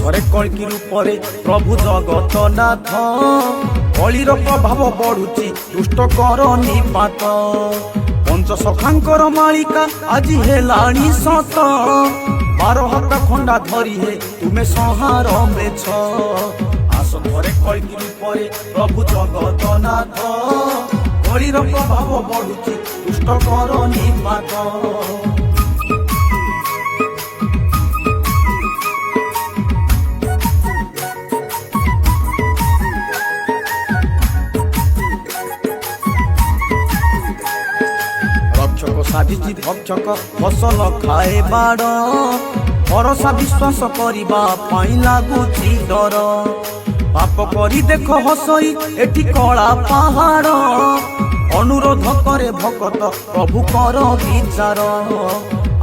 थरे कल्कि रूपरे प्रभु जगतनाथ कलिर प्रभाव बढ़ुची दुष्ट कर निपात पंच सखांकर मालिका आज हेलाणी सत 12 हाथ खंडा धरी हे तुमे संहार मेछ आस थरे कल्कि रूपरे प्रभु जगतनाथ कलिर प्रभाव बढ़ुची दुष्ट कर निपात साजिची भक्षक फसल खाए बाड़ भरोसा विश्वास करबा पाई लागुची डर पाप करी देख हसई एठी कला पहाड़ अनुरोध करे भक्त प्रभु कर विचार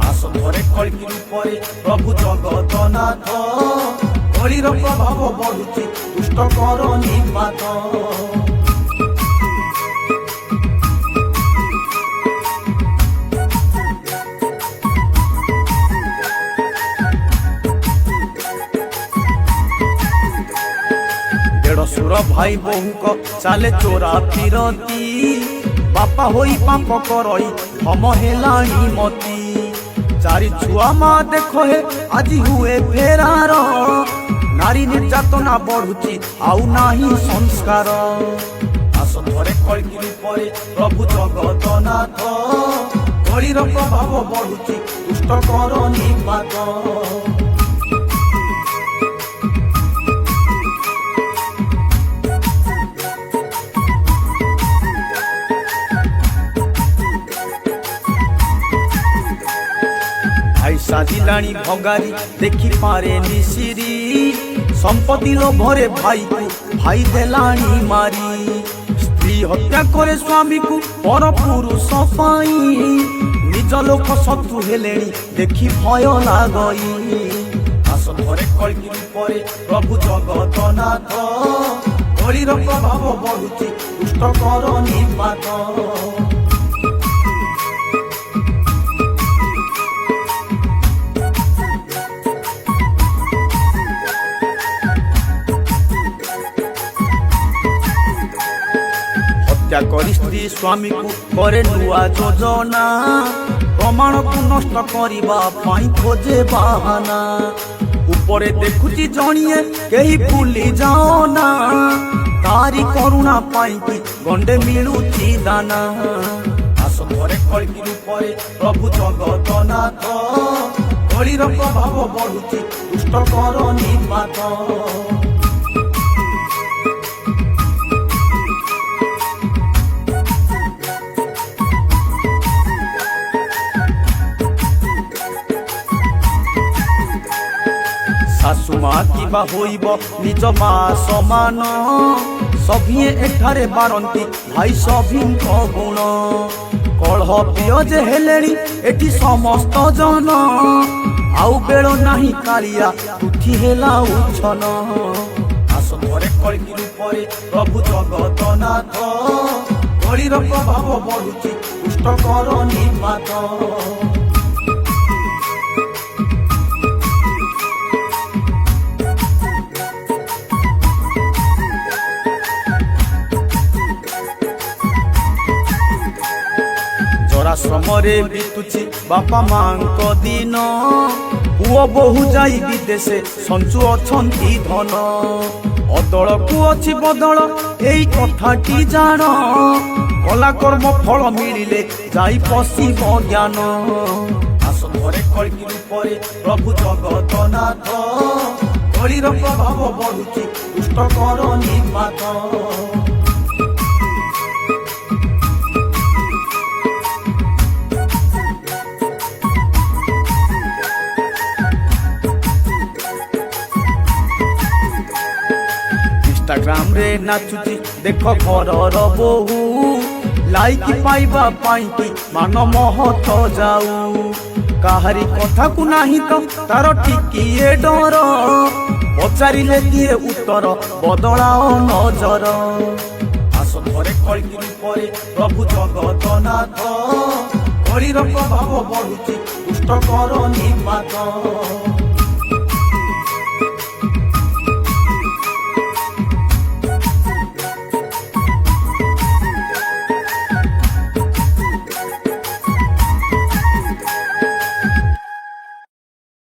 आस धरे कल्कि रूपरे प्रभु जगतनाथ कलिर प्रभाव बढ़ुची दुष्ट कर निपात सुर भाई बहु चाले चोरा फिरती बापा होई पाप करई हम हेलाणी मती चारि छुआ माँ देख हे आज हुए फेरार नारी निर्यातना बढ़ुची आउ नाही संस्कार आस धरे कल्कि रूपरे प्रभु जगतनाथ कलिर प्रभाव बढ़ुची दुष्ट कर निपात साजिलाणी भगारी देखी पारे निशिरी संपत्ति लोभरे भाई को भाई देलाणी मारी स्त्री हत्या करे स्वामी को पर पुरुष पाई निज लोक शत्रु हेलेणी देखी भय लागई आस धरे कल्कि रूपरे प्रभु जगतनाथ कलिर प्रभाव बढ़ुची दुष्ट कर निपात करी स्त्री स्वामी को करे नुआ योजना प्रमाण को नष्ट करबा पाई खोजे बहाना ऊपरे देखुची जणिए केही भूली जाओ ना तारी करुणा पाई कि गंडे मिलुची दाना आस धरे कल्कि रूपरे प्रभु जगतनाथ कलिर प्रभाव बढ़ुची दुष्ट कर निपात सासु माँ किबा होइब निज माँ समान सभिए एठारे बारंती भाई सभिंक गुण कलह प्रिय जे हेलेणी एठी समस्त जन आउ बेल नाही कालिया तुथि हेला उछन आस धरे कल्कि रूपरे प्रभु जगतनाथ कलिर प्रभाव बढ़ुची दुष्ट कर निपात श्रमरे बीतुची बापा माँ दिन पुओ बहु जाई विदेशे संचु अछंती धन अदल को अछि बदल एई कथाटी जान कला कर्म फल मिलिले जाई पशिब ज्ञान आस धरे कल्कि रूपरे प्रभु जगतनाथ कलिर प्रभाव बढ़ुची दुष्ट कर निपात इंस्टाग्राम रे नाचुची देख घर बहु लाइक पाइबा पाई मान महत जाऊ କାହାରି କଥାକୁ ନାହିଁ ତ ତାର ଟିକିଏ ଡର ପଚାରିଲେ ଦିଏ ଉତ୍ତର ବଦଳାଅ ନଜର ଆସ ଘରେ କଳିକି ପରେ ପ୍ରଭୁ ଜଗତନାଥ କଳିର ପ୍ରଭାବ ବଢୁଛି ଦୁଷ୍ଟ କର ନିମାତ